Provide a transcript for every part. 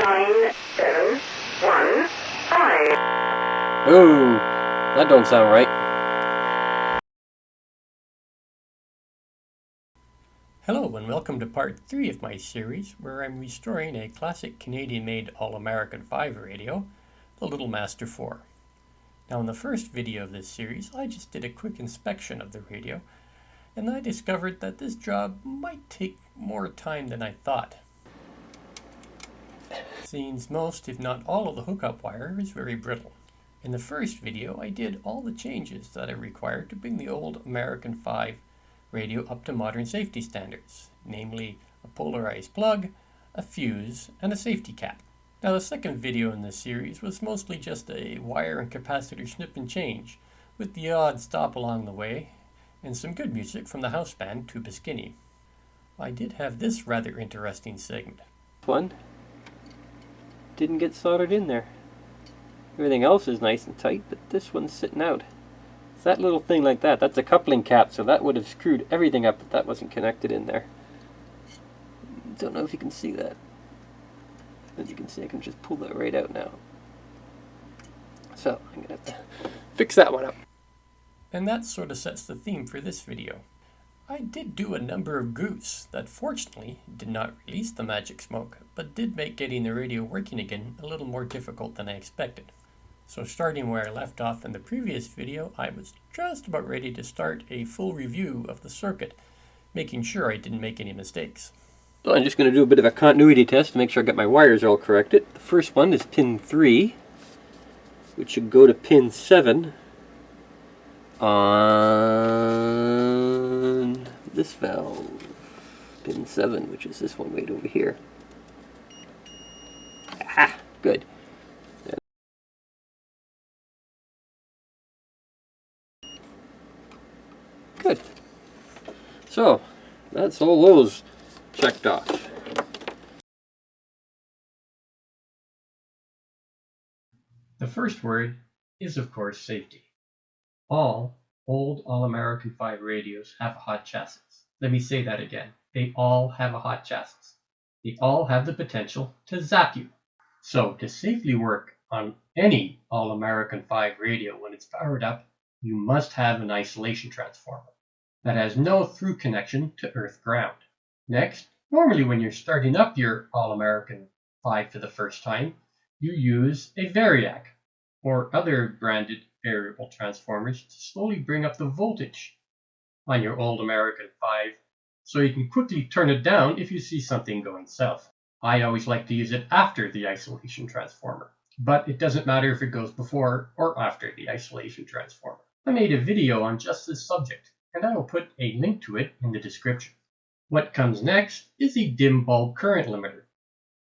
Ooh, that don't sound right. Hello and welcome to part 3 of my series where I'm restoring a classic Canadian-made All-American 5 radio, the Little Master 4. Now in the first video of this series I just did a quick inspection of the radio and I discovered that this job might take more time than I thought. Seems most, if not all, of the hookup wire is very brittle. In the first video I did all the changes that are required to bring the old American 5 radio up to modern safety standards, namely a polarized plug, a fuse, and a safety cap. Now the second video in this series was mostly just a wire and capacitor snip and change, with the odd stop along the way, and some good music from the house band Tuba Skinny. I did have this rather interesting segment. One didn't get soldered in there. Everything else is nice and tight, but this one's sitting out. It's that little thing like that. That's a coupling cap, so that would have screwed everything up if that wasn't connected in there. Don't know if you can see that. As you can see, I can just pull that right out now. So, I'm going to have to fix that one up. And that sort of sets the theme for this video. I did do a number of goofs that fortunately did not release the magic smoke, but did make getting the radio working again a little more difficult than I expected. So starting where I left off in the previous video, I was just about ready to start a full review of the circuit, making sure I didn't make any mistakes. So I'm just going to do a bit of a continuity test to make sure I got my wires all corrected. The first one is pin 3, which should go to pin 7 on this valve. Pin 7, which is this one right over here. Aha! Good. Good. So, that's all those checked off. The first word is, of course, safety. All old All-American 5 radios have a hot chassis. Let me say that again. They all have a hot chassis. They all have the potential to zap you. So, to safely work on any All-American 5 radio when it's powered up, you must have an isolation transformer that has no through connection to earth ground. Next, normally when you're starting up your All-American 5 for the first time, you use a Variac or other branded variable transformers to slowly bring up the voltage on your old American 5 so you can quickly turn it down if you see something going south. I always like to use it after the isolation transformer, but it doesn't matter if it goes before or after the isolation transformer. I made a video on just this subject, and I will put a link to it in the description. What comes next is the dim bulb current limiter.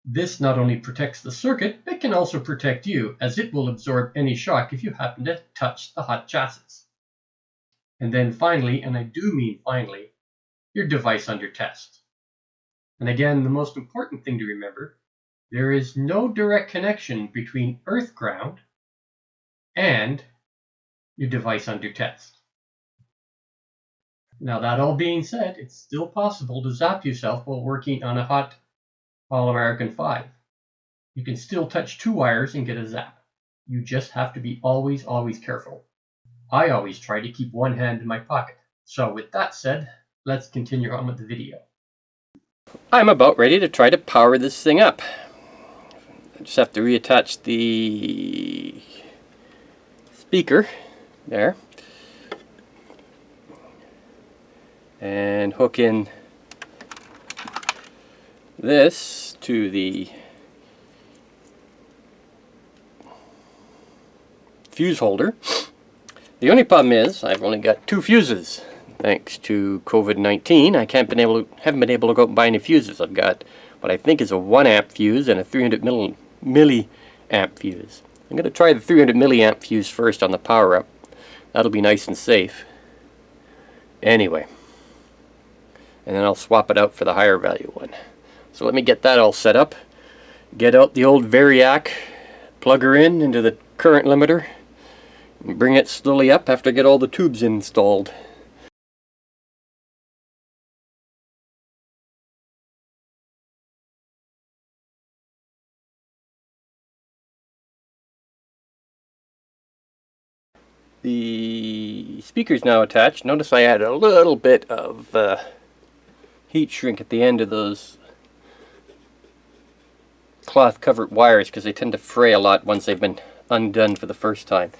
This not only protects the circuit, but can also protect you, as it will absorb any shock if you happen to touch the hot chassis. And then finally, and I do mean finally, your device under test. And again, the most important thing to remember, there is no direct connection between earth ground and your device under test. Now that all being said, it's still possible to zap yourself while working on a hot All-American 5. You can still touch two wires and get a zap. You just have to be always careful. I always try to keep one hand in my pocket. So with that said, let's continue on with the video. I'm about ready to try to power this thing up. I just have to reattach the speaker there and hook in this to the fuse holder. The only problem is I've only got 2 fuses. Thanks to COVID-19, I haven't been able to go out and buy any fuses. I've got what I think is a 1 amp fuse and a 300 milliamp fuse. I'm going to try the 300 milliamp fuse first on the power up. That'll be nice and safe. Anyway, and then I'll swap it out for the higher value one. So let me get that all set up. Get out the old Variac, plug her in into the current limiter, and bring it slowly up after I get all the tubes installed. The speaker's now attached. Notice I added a little bit of heat shrink at the end of those cloth covered wires because they tend to fray a lot once they've been undone for the first time.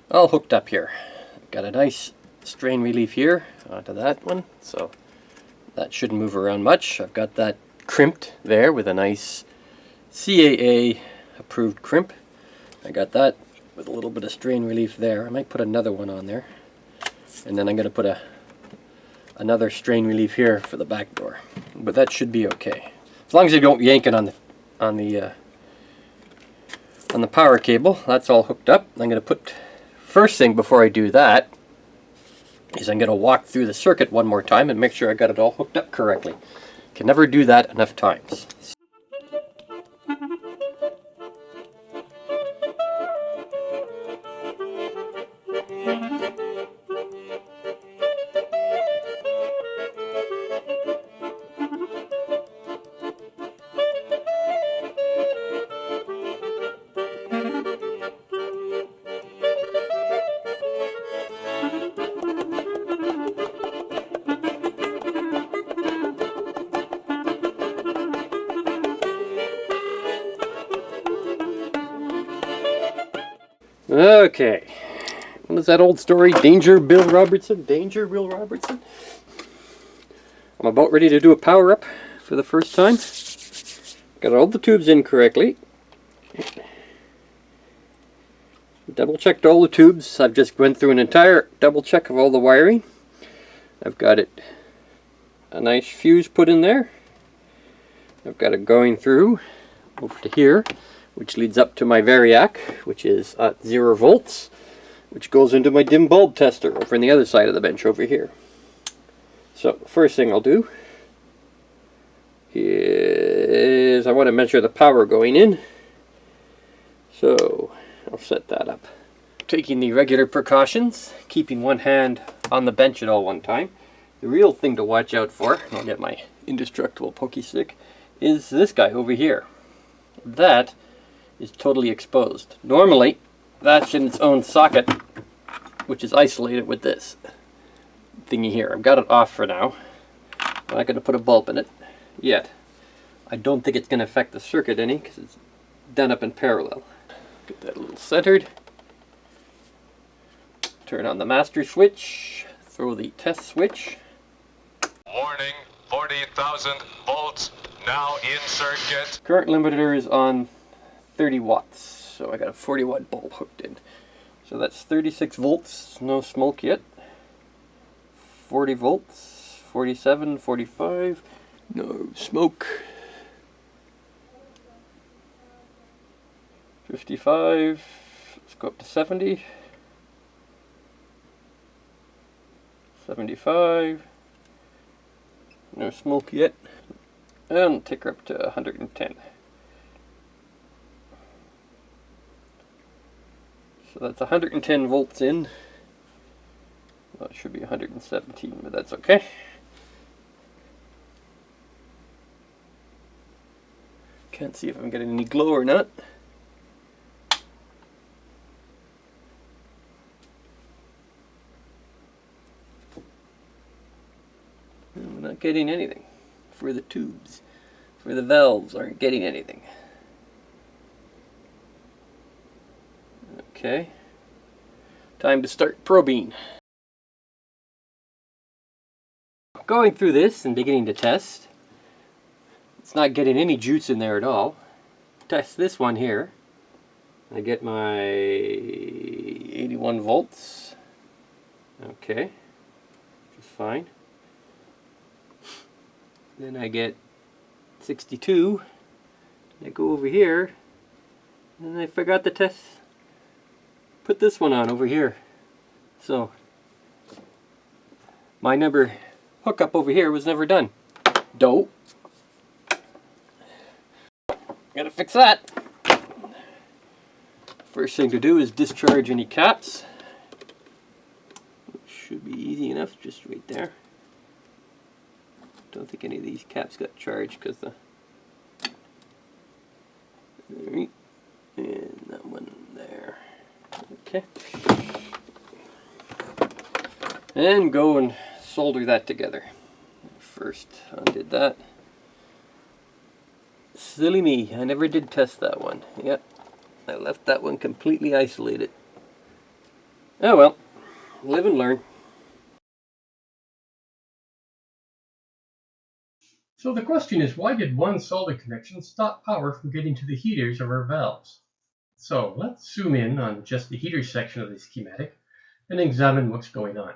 All hooked up here. Got a nice strain relief here onto that one, so that shouldn't move around much. I've got that crimped there with a nice CAA approved crimp. I got that with a little bit of strain relief there. I might put another one on there, and then I'm going to put another strain relief here for the back door. But that should be okay, as long as you don't yank it on the power cable. That's all hooked up. I'm going to put, first thing before I do that is I'm going to walk through the circuit one more time and make sure I got it all hooked up correctly. Can never do that enough times. Okay, what is that old story? Danger, Bill Robertson? Danger, Bill Robertson? I'm about ready to do a power up for the first time. Got all the tubes in correctly. Double checked all the tubes. I've just went through an entire double check of all the wiring. I've got it a nice fuse put in there. I've got it going through over to here, which leads up to my Variac, which is at 0 volts, which goes into my dim bulb tester over on the other side of the bench over here. So first thing I'll do is I want to measure the power going in. So I'll set that up. Taking the regular precautions, keeping one hand on the bench at all one time. The real thing to watch out for, and I'll get my indestructible pokey stick, is this guy over here. That is totally exposed. Normally, that's in its own socket, which is isolated with this thingy here. I've got it off for now. I'm not going to put a bulb in it yet. I don't think it's going to affect the circuit any because it's done up in parallel. Get that a little centered. Turn on the master switch. Throw the test switch. Warning, 40,000 volts now in circuit. Current limiter is on 30 watts, so I got a 40 watt bulb hooked in. So that's 36 volts, no smoke yet. 40 volts, 47, 45, no smoke. 55, let's go up to 70. 75, no smoke yet. And take her up to 110. So that's 110 volts in. Well, it should be 117, but that's okay. Can't see if I'm getting any glow or not. I'm not getting anything for the tubes. For the valves aren't getting anything. Okay, time to start probing. Going through this and beginning to test. It's not getting any juice in there at all. Test this one here. I get my 81 volts. Okay, which is fine. Then I get 62. I go over here, and I forgot to test. Put this one on over here. So my number hookup over here was never done. Dope. Gotta fix that. First thing to do is discharge any caps. It should be easy enough, just right there. Don't think any of these caps got charged because the... Alright. And that one there. Okay. and go and solder that together. First undid that. Silly me, I never did test that one. Yep, I left that one completely isolated. Oh well, live and learn. So the question is, why did one solder connection stop power from getting to the heaters of our valves? So let's zoom in on just the heater section of the schematic and examine what's going on.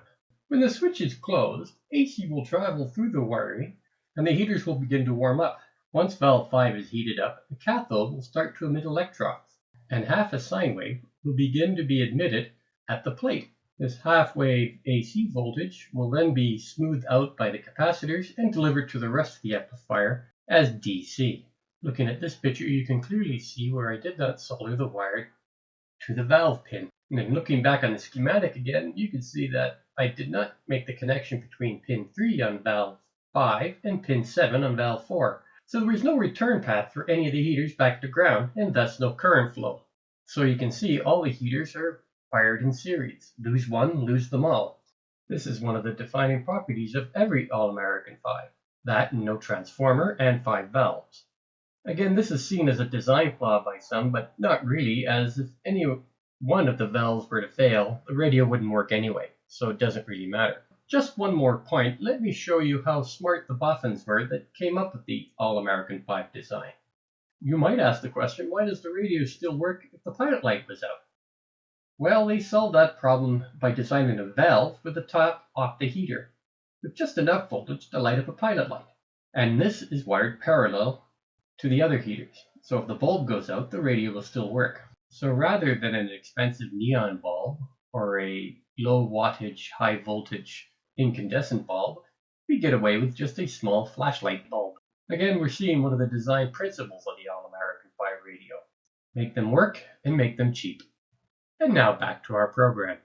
When the switch is closed, AC will travel through the wiring and the heaters will begin to warm up. Once valve 5 is heated up, the cathode will start to emit electrons, and half a sine wave will begin to be emitted at the plate. This half-wave AC voltage will then be smoothed out by the capacitors and delivered to the rest of the amplifier as DC. Looking at this picture, you can clearly see where I did not solder the wire to the valve pin. And then looking back on the schematic again, you can see that I did not make the connection between pin 3 on valve 5 and pin 7 on valve 4. So there was no return path for any of the heaters back to ground, and thus no current flow. So you can see all the heaters are wired in series. Lose one, lose them all. This is one of the defining properties of every All-American 5. That and no transformer and 5 valves. Again, this is seen as a design flaw by some, but not really, as if any one of the valves were to fail, the radio wouldn't work anyway, so it doesn't really matter. Just one more point, let me show you how smart the boffins were that came up with the All-American 5 design. You might ask the question, why does the radio still work if the pilot light was out? Well, they solved that problem by designing a valve with the top off the heater, with just enough voltage to light up a pilot light. And this is wired parallel to the other heaters, so if the bulb goes out, the radio will still work. So rather than an expensive neon bulb or a low wattage, high voltage incandescent bulb, we get away with just a small flashlight bulb. Again, we're seeing one of the design principles of the All-American 5 radio. Make them work and make them cheap. And now back to our program.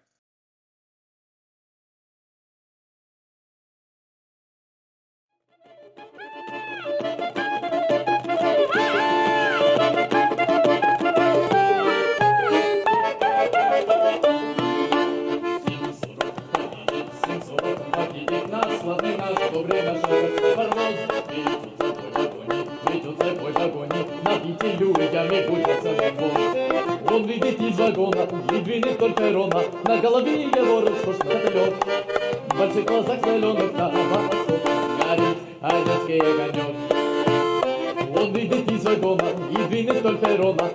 Он видит из вагона и двинет вдоль перрона. На голове его роскошный каталет. В больших глазах зеленых на восток горит одесский огонек. Он видит из вагона и двинет вдоль перрона.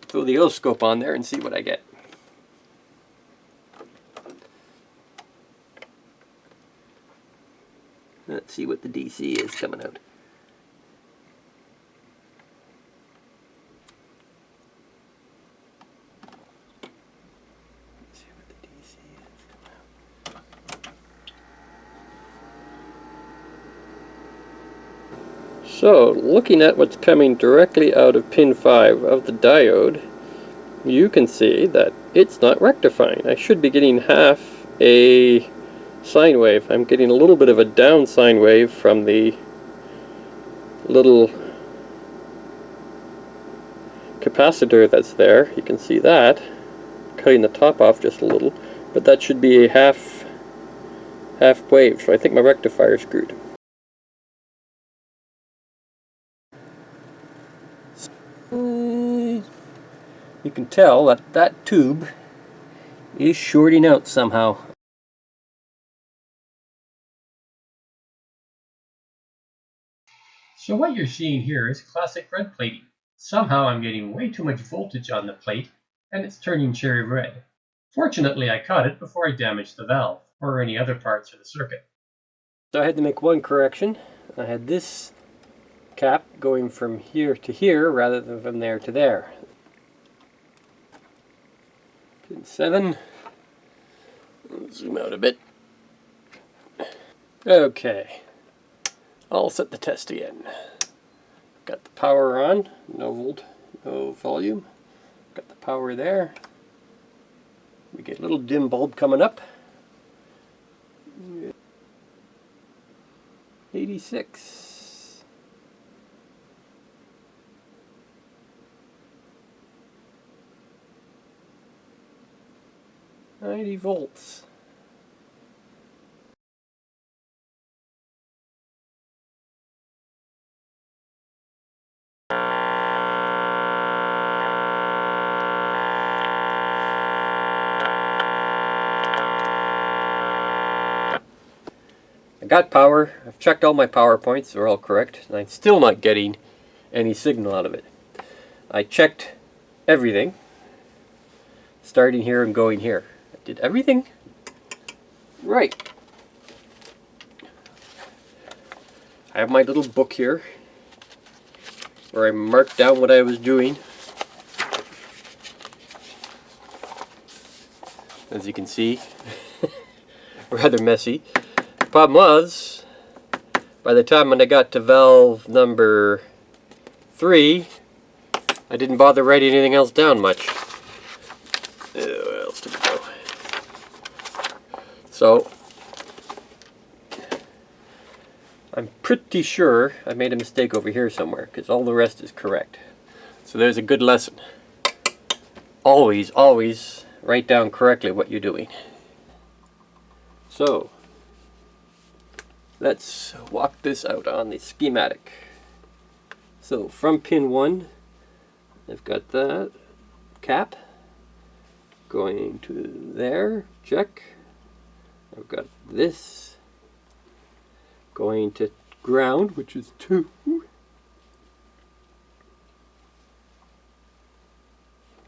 Throw the oscilloscope on there and see what I get. Let's see what the DC is coming out. So, looking at what's coming directly out of pin 5 of the diode, you can see that it's not rectifying. I should be getting half a sine wave. I'm getting a little bit of a down sine wave from the little capacitor that's there. You can see that, cutting the top off just a little, but that should be a half wave, so I think my rectifier is screwed. You can tell that that tube is shorting out somehow. So what you're seeing here is classic red plating. Somehow I'm getting way too much voltage on the plate and it's turning cherry red. Fortunately, I caught it before I damaged the valve or any other parts of the circuit. So I had to make one correction. I had this cap going from here to here rather than from there to there. Pin 7. Zoom out a bit. Okay. I'll set the test again. Got the power on, no volume. Got the power there. We get a little dim bulb coming up. 86. 90 volts. got power. I've checked all my power points. They're all correct. And I'm still not getting any signal out of it. I checked everything, starting here and going here. I did everything right. I have my little book here where I marked down what I was doing. As you can see, rather messy. The problem was, by the time when I got to valve number 3, I didn't bother writing anything else down much. Where else did it go? So, I'm pretty sure I made a mistake over here somewhere, because all the rest is correct. So there's a good lesson. Always, always write down correctly what you're doing. So, let's walk this out on the schematic. So from pin 1, I've got that cap going to there, check. I've got this going to ground, which is 2.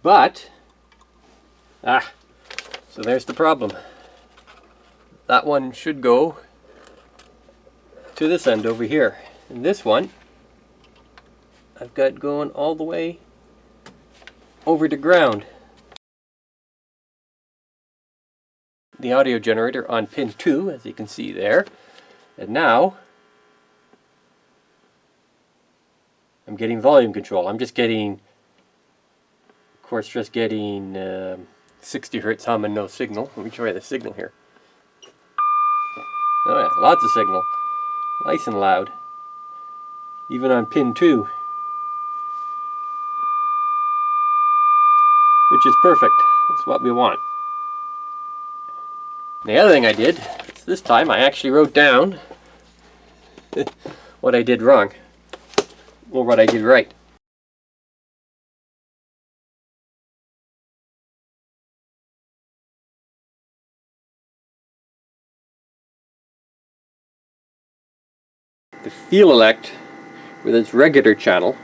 But, so there's the problem. That one should go to this end over here. And this one, I've got going all the way over to ground. The audio generator on pin 2, as you can see there. And now, I'm getting volume control. I'm just getting, of course, just getting 60 hertz hum and no signal. Let me try the signal here. Oh yeah, lots of signal. Nice and loud. Even on pin 2. Which is perfect. That's what we want. The other thing I did is this time I actually wrote down what I did wrong. Or what I did right. The field elect with its regular channel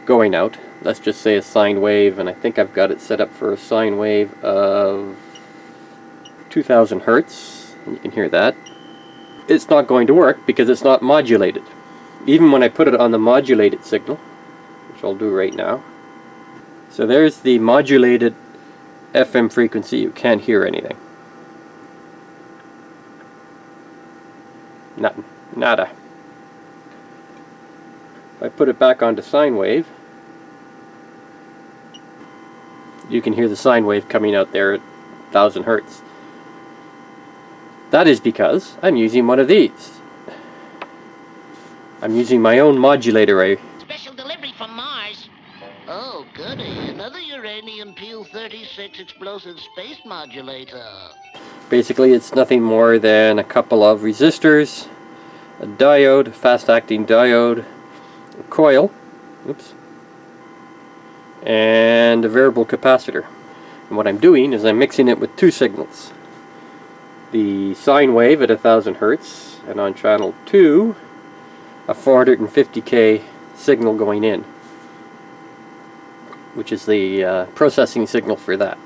going out, let's just say a sine wave, and I think I've got it set up for a sine wave of 2000 hertz, and you can hear that. It's not going to work because it's not modulated. Even when I put it on the modulated signal, which I'll do right now. So there's the modulated FM frequency. You can't hear anything. Nothing. Nada. If I put it back onto sine wave, you can hear the sine wave coming out there at 1000 hertz. That is because I'm using one of these. I'm using my own modulator. Special delivery from Mars. Oh, goody. Another uranium Pu-36 explosive space modulator. Basically, it's nothing more than a couple of resistors, a diode, fast-acting diode, a coil, oops, and a variable capacitor. And what I'm doing is I'm mixing it with 2 signals. The sine wave at 1000 hertz, and on channel 2, a 450k signal going in, which is the processing signal for that.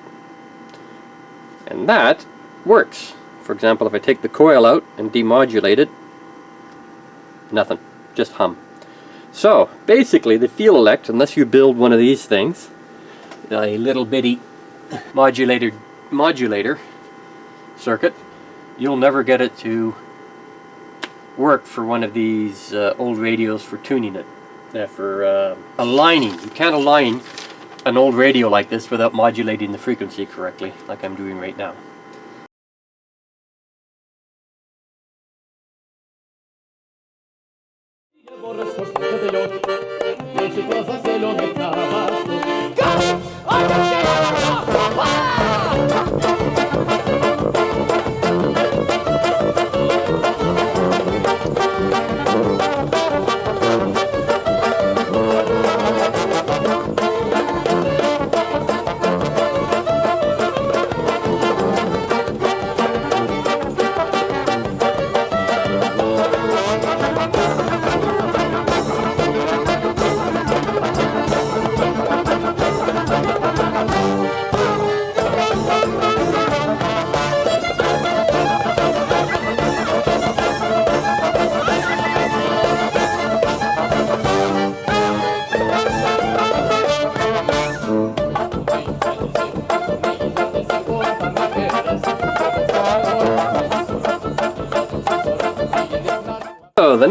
And that works. For example, if I take the coil out and demodulate it, nothing, just hum. So basically the field elect, unless you build one of these things, a little bitty modulator circuit, you'll never get it to work for one of these old radios for tuning it. For aligning. You can't align an old radio like this without modulating the frequency correctly, like I'm doing right now.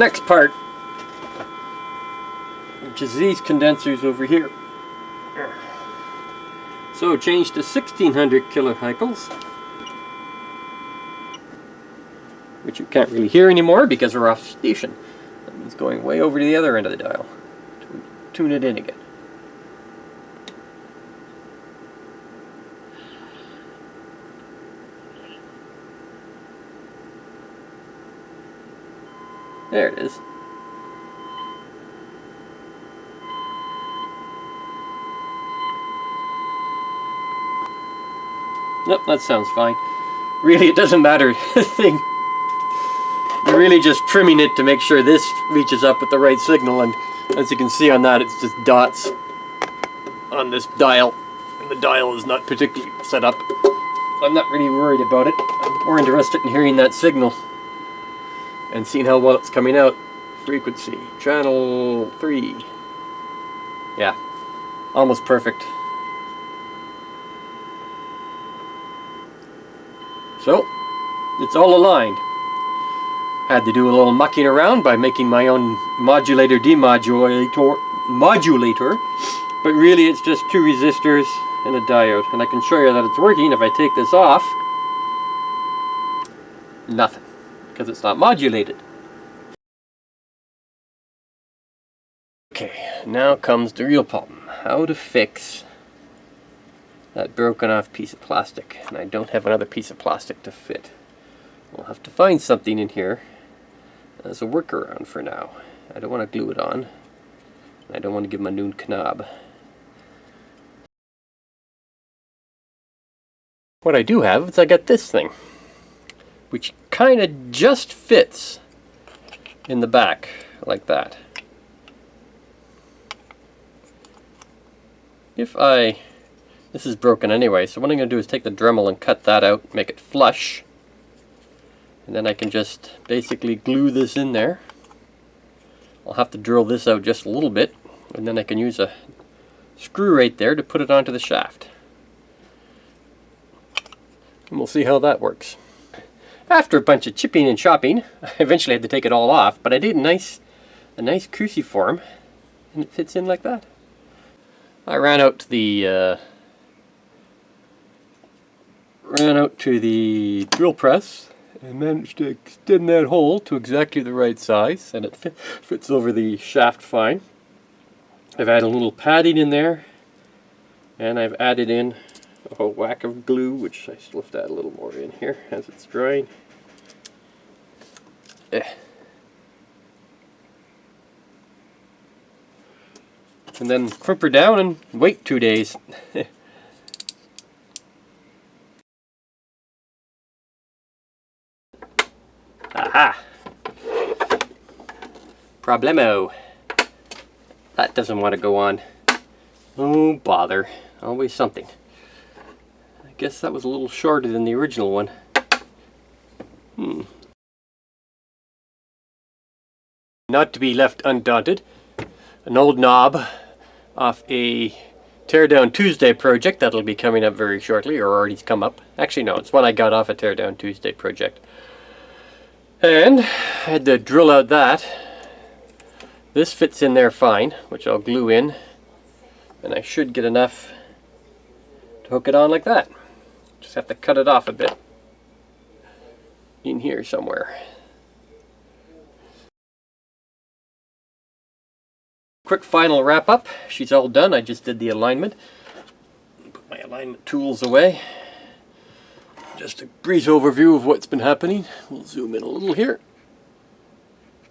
next part, which is these condensers over here. So change to 1600 kilocycles, which you can't really hear anymore because we're off station. That means going way over to the other end of the dial to tune it in again. There it is. Nope, that sounds fine. Really, it doesn't matter. The thing, you're really just trimming it to make sure this reaches up with the right signal, and as you can see on that, it's just dots on this dial, and the dial is not particularly set up. So I'm not really worried about it. I'm more interested in hearing that signal and seeing how well it's coming out. Frequency, channel 3. Yeah, almost perfect. So, it's all aligned. Had to do a little mucking around by making my own modulator demodulator, but really it's just 2 resistors and a diode, and I can show you that it's working. If I take this off, nothing, because it's not modulated. Okay, now comes the real problem. How to fix that broken off piece of plastic, and I don't have another piece of plastic to fit. We'll have to find something in here as a workaround for now. I don't want to glue it on. I don't want to give him a new knob. What I do have is I got this thing, which kind of just fits in the back like that. This is broken anyway, so what I'm going to do is take the Dremel and cut that out, make it flush, and then I can just basically glue this in there. I'll have to drill this out just a little bit, and then I can use a screw right there to put it onto the shaft. And we'll see how that works. After a bunch of chipping and chopping, I eventually had to take it all off, but I did a nice cruciform, and it fits in like that. I ran out to the drill press and managed to extend that hole to exactly the right size, and it fits over the shaft fine. I've added a little padding in there, and I've added in a whole whack of glue, which I still have to add a little more in here as it's drying. And then crimp her down and wait 2 days. Aha! Problemo. That doesn't want to go on. Oh, bother. Always something. I guess that was a little shorter than the original one. Not to be left undaunted, an old knob off a Teardown Tuesday project that'll be coming up very shortly, or already come up. Actually, no, it's one I got off a Teardown Tuesday project. And I had to drill out that. This fits in there fine, which I'll glue in, and I should get enough to hook it on like that. Just have to cut it off a bit in here somewhere. Quick final wrap up. She's all done. I just did the alignment. Put my alignment tools away. Just a brief overview of what's been happening. We'll zoom in a little here.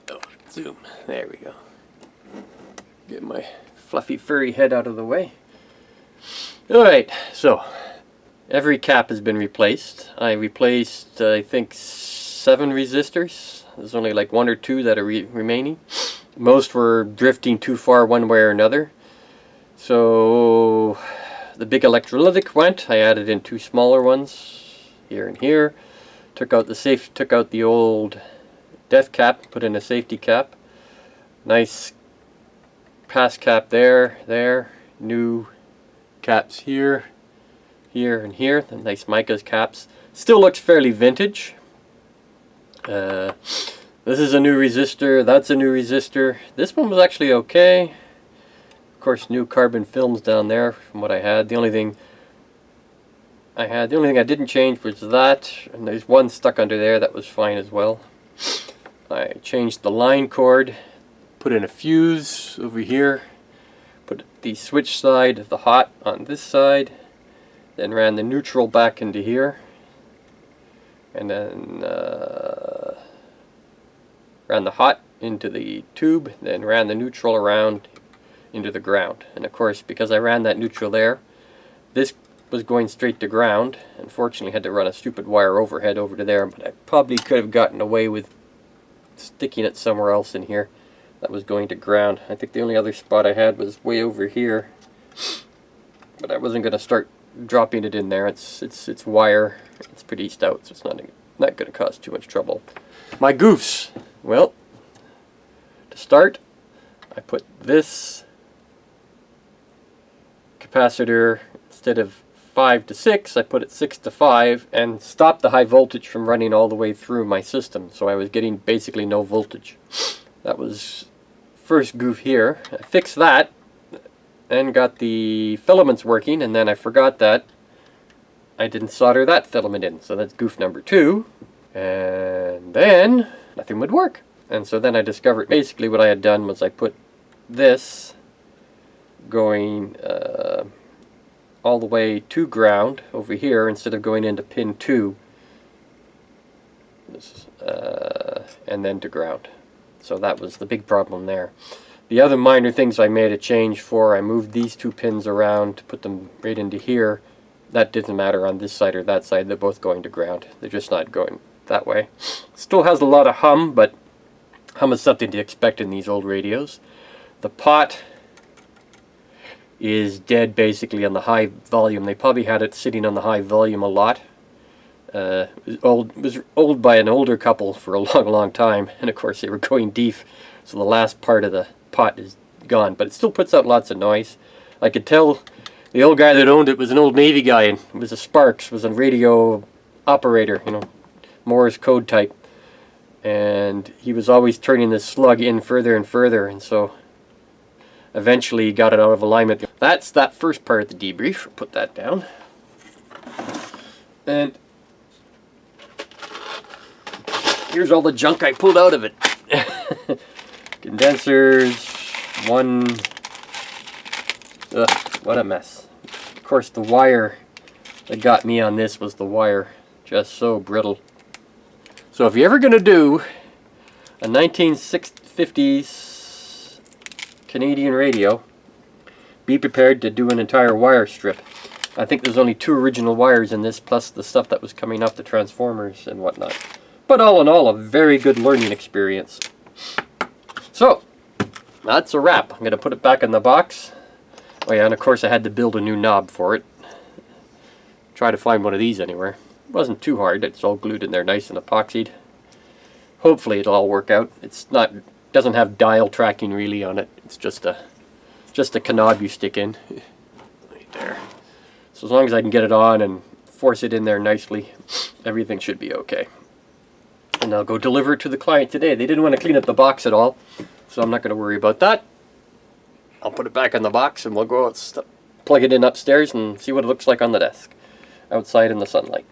Oh, zoom. There we go. Get my fluffy furry head out of the way. Alright, so every cap has been replaced. I replaced, I think, 7 resistors. There's only like 1 or 2 that are remaining. Most were drifting too far one way or another. So the big electrolytic went. I added in 2 smaller ones here and here. Took out the old death cap, put in a safety cap. Nice pass cap there. New caps here, here, and here. The nice mica caps. Still looks fairly vintage. The This is a new resistor, that's a new resistor. This one was actually okay. Of course, new carbon films down there from what I had. The only thing I didn't change was that, and there's one stuck under there that was fine as well. I changed the line cord, put in a fuse over here, put the switch side of the hot on this side, then ran the neutral back into here, and then ran the hot into the tube, then ran the neutral around into the ground. And of course, because I ran that neutral there, this was going straight to ground. Unfortunately, had to run a stupid wire overhead over to there, but I probably could have gotten away with sticking it somewhere else in here that was going to ground. I think the only other spot I had was way over here, but I wasn't going to start dropping it in there. It's wire. It's pretty stout, so it's not going to cause too much trouble. My goofs. Well, to start, I put this capacitor, instead of 5 to 6, I put it 6 to 5 and stopped the high voltage from running all the way through my system, so I was getting basically no voltage. That was first goof here. I fixed that and got the filaments working, and then I forgot that I didn't solder that filament in, so that's goof number 2. And then nothing would work, and so then I discovered basically what I had done was I put this going all the way to ground over here instead of going into pin 2, and then to ground. So that was the big problem there. The other minor things I made a change for, I moved these 2 pins around to put them right into here. That didn't matter on this side or that side, they're both going to ground. They're just not going that way. Still has a lot of hum, but hum is something to expect in these old radios. The pot is dead basically on the high volume. They probably had it sitting on the high volume a lot. It was old by an older couple for a long time, and of course they were going deaf, so the last part of the pot is gone, but it still puts out lots of noise. I could tell the old guy that owned it was an old Navy guy, and it was a Sparks, was a radio operator, you know, Morse code type, and he was always turning this slug in further and further, and so eventually he got it out of alignment. That's that first part of the debrief. Put that down. And here's all the junk I pulled out of it. Condensers, one... Ugh, what a mess. Of course, the wire that got me on this was the wire. Just so brittle. So if you're ever going to do a 1950s Canadian radio, be prepared to do an entire wire strip. I think there's only 2 original wires in this, plus the stuff that was coming off the transformers and whatnot. But all in all, a very good learning experience. So, that's a wrap. I'm going to put it back in the box. Oh yeah, and of course I had to build a new knob for it. Try to find one of these anywhere. It wasn't too hard. It's all glued in there nice and epoxied. Hopefully it'll all work out. It's not, doesn't have dial tracking really on it. It's just a knob you stick in. Right there. So as long as I can get it on and force it in there nicely, everything should be okay. And I'll go deliver it to the client today. They didn't want to clean up the box at all, so I'm not going to worry about that. I'll put it back in the box and we'll go out, plug it in upstairs and see what it looks like on the desk, outside in the sunlight.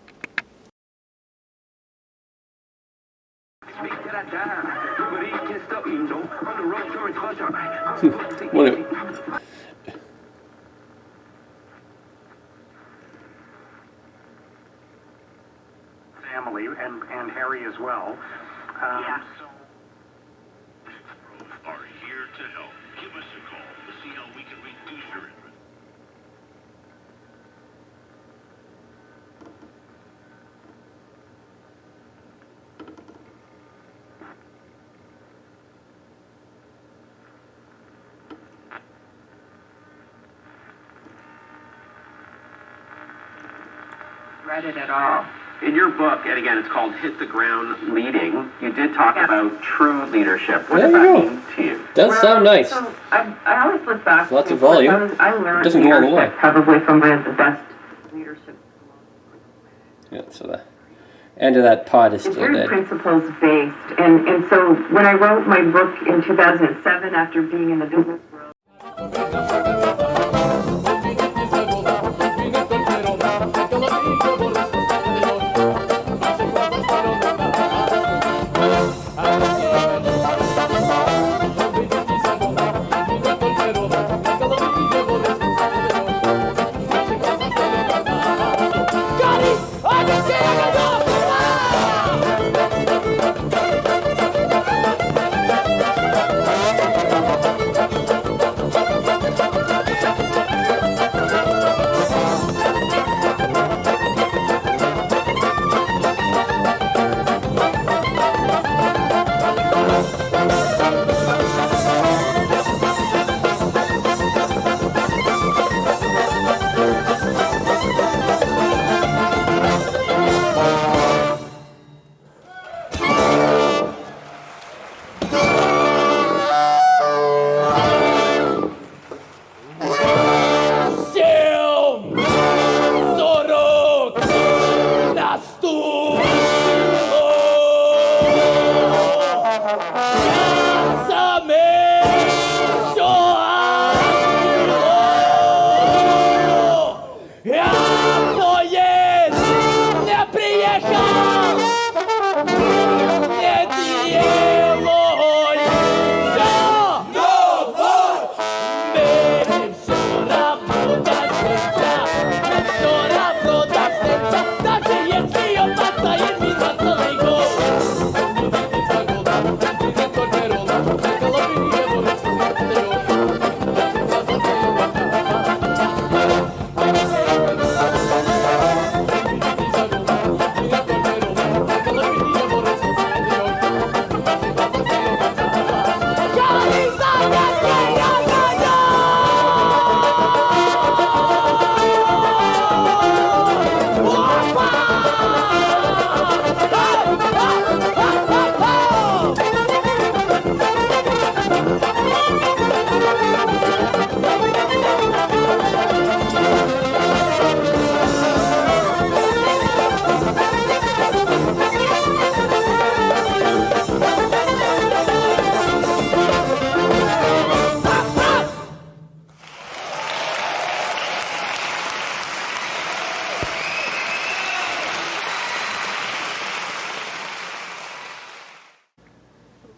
Family and Harry as well. Yeah. Are here to help. Give us a call to see how we can reduce your interest. Read it at all. In your book, and again, it's called Hit the Ground Leading, you did talk about true leadership. What does that mean to you? Does sound nice. So I always look back. Lots of volume. I learned Doesn't go all the way. leadership probably from the best leadership. Yeah, so end of that pod is It's still very dead. principles based, and so when I wrote my book in 2007, after being in the business world.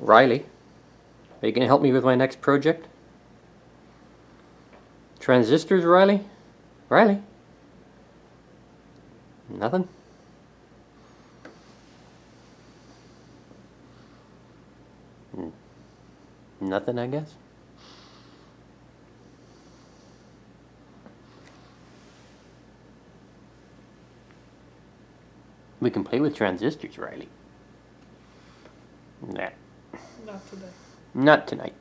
Riley, are you going to help me with my next project? Transistors, Riley? Riley? Nothing? Nothing, I guess? We can play with transistors, Riley. Nah. Not today. Not tonight.